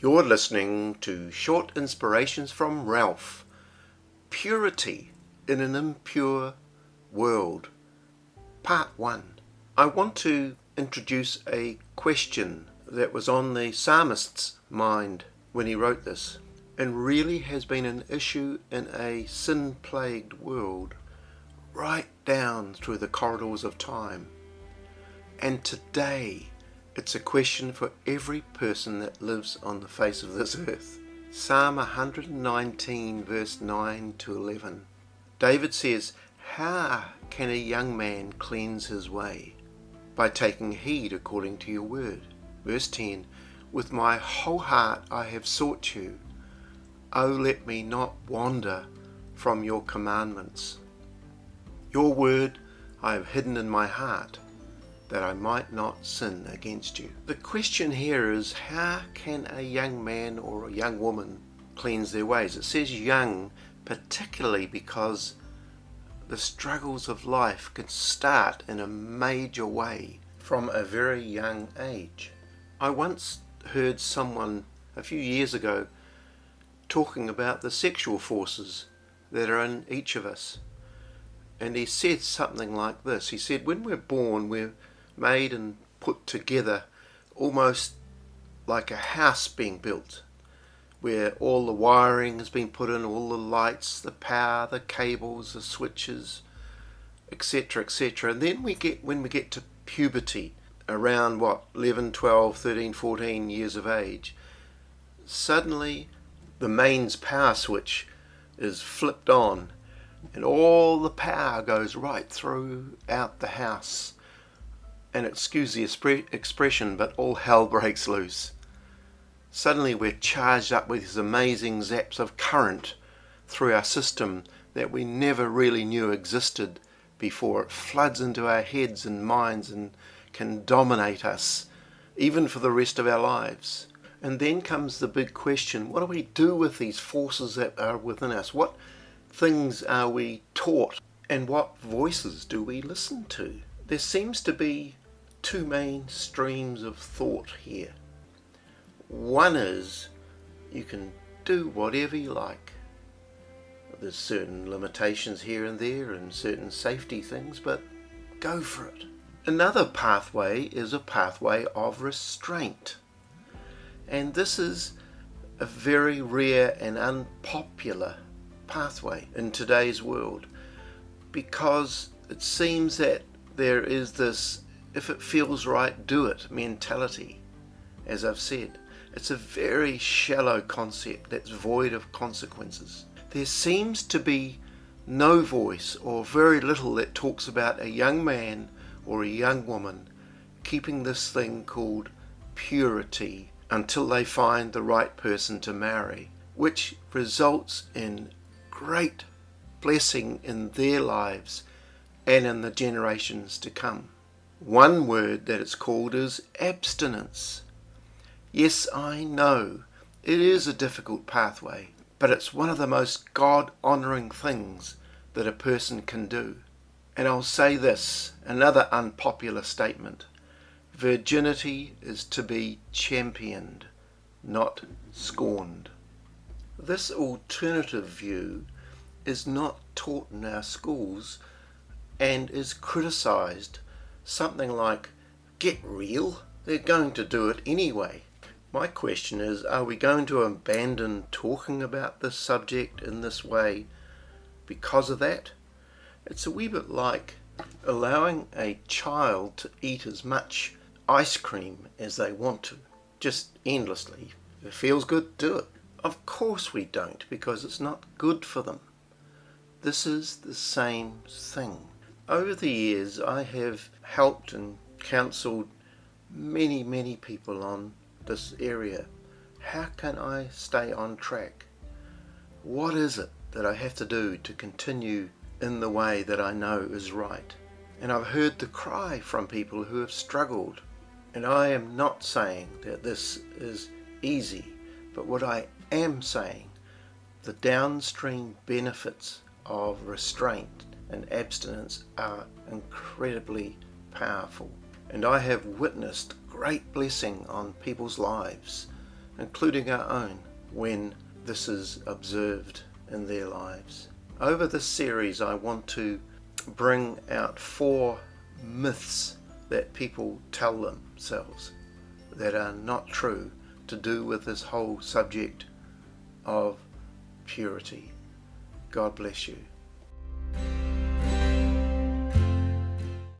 You're listening to Short Inspirations from Ralph. Purity in an Impure World. Part 1. I want to introduce a question that was on the psalmist's mind when he wrote this, and really has been an issue in a sin-plagued world right down through the corridors of time. And today, it's a question for every person that lives on the face of this earth. Psalm 119 verse 9 to 11. David says, "How can a young man cleanse his way? By taking heed according to your word." Verse 10, "With my whole heart I have sought you. Oh, let me not wander from your commandments. Your word I have hidden in my heart, that I might not sin against you." The question here is, how can a young man or a young woman cleanse their ways? It says young, particularly because the struggles of life can start in a major way from a very young age. I once heard someone a few years ago talking about the sexual forces that are in each of us. And he said something like this. He said, when we're born, we're made and put together almost like a house being built, where all the wiring has been put in, all the lights, the power, the cables, the switches, etc., etc. And then when we get to puberty, around 11, 12, 13, 14 years of age, suddenly the mains power switch is flipped on and all the power goes right throughout the house. And excuse the expression, but all hell breaks loose. Suddenly we're charged up with these amazing zaps of current through our system that we never really knew existed before. It floods into our heads and minds and can dominate us, even for the rest of our lives. And then comes the big question, what do we do with these forces that are within us? What things are we taught? And what voices do we listen to? There seems to be two main streams of thought here. One is you can do whatever you like. There's certain limitations here and there and certain safety things, but go for it. Another pathway is a pathway of restraint. And this is a very rare and unpopular pathway in today's world, because it seems that there is this if it feels right, do it mentality. As I've said, it's a very shallow concept that's void of consequences. There seems to be no voice or very little that talks about a young man or a young woman keeping this thing called purity until they find the right person to marry, which results in great blessing in their lives and in the generations to come. One word that it's called is abstinence. Yes, I know it is a difficult pathway, but it's one of the most God-honoring things that a person can do. And I'll say this, another unpopular statement: virginity is to be championed, not scorned. This alternative view is not taught in our schools and is criticized. Something like, get real, they're going to do it anyway. My question is, are we going to abandon talking about this subject in this way because of that? It's a wee bit like allowing a child to eat as much ice cream as they want to, just endlessly. If it feels good, do it. Of course we don't, because it's not good for them. This is the same thing. Over the years, I have helped and counseled many people on this area. How can I stay on track? What is it that I have to do to continue in the way that I know is right? And I've heard the cry from people who have struggled. And I am not saying that this is easy, but what I am saying, the downstream benefits of restraint and abstinence are incredibly powerful. And I have witnessed great blessing on people's lives including our own, when this is observed in their lives. Over this series, I want to bring out 4 myths that people tell themselves that are not true, to do with this whole subject of purity. God bless you.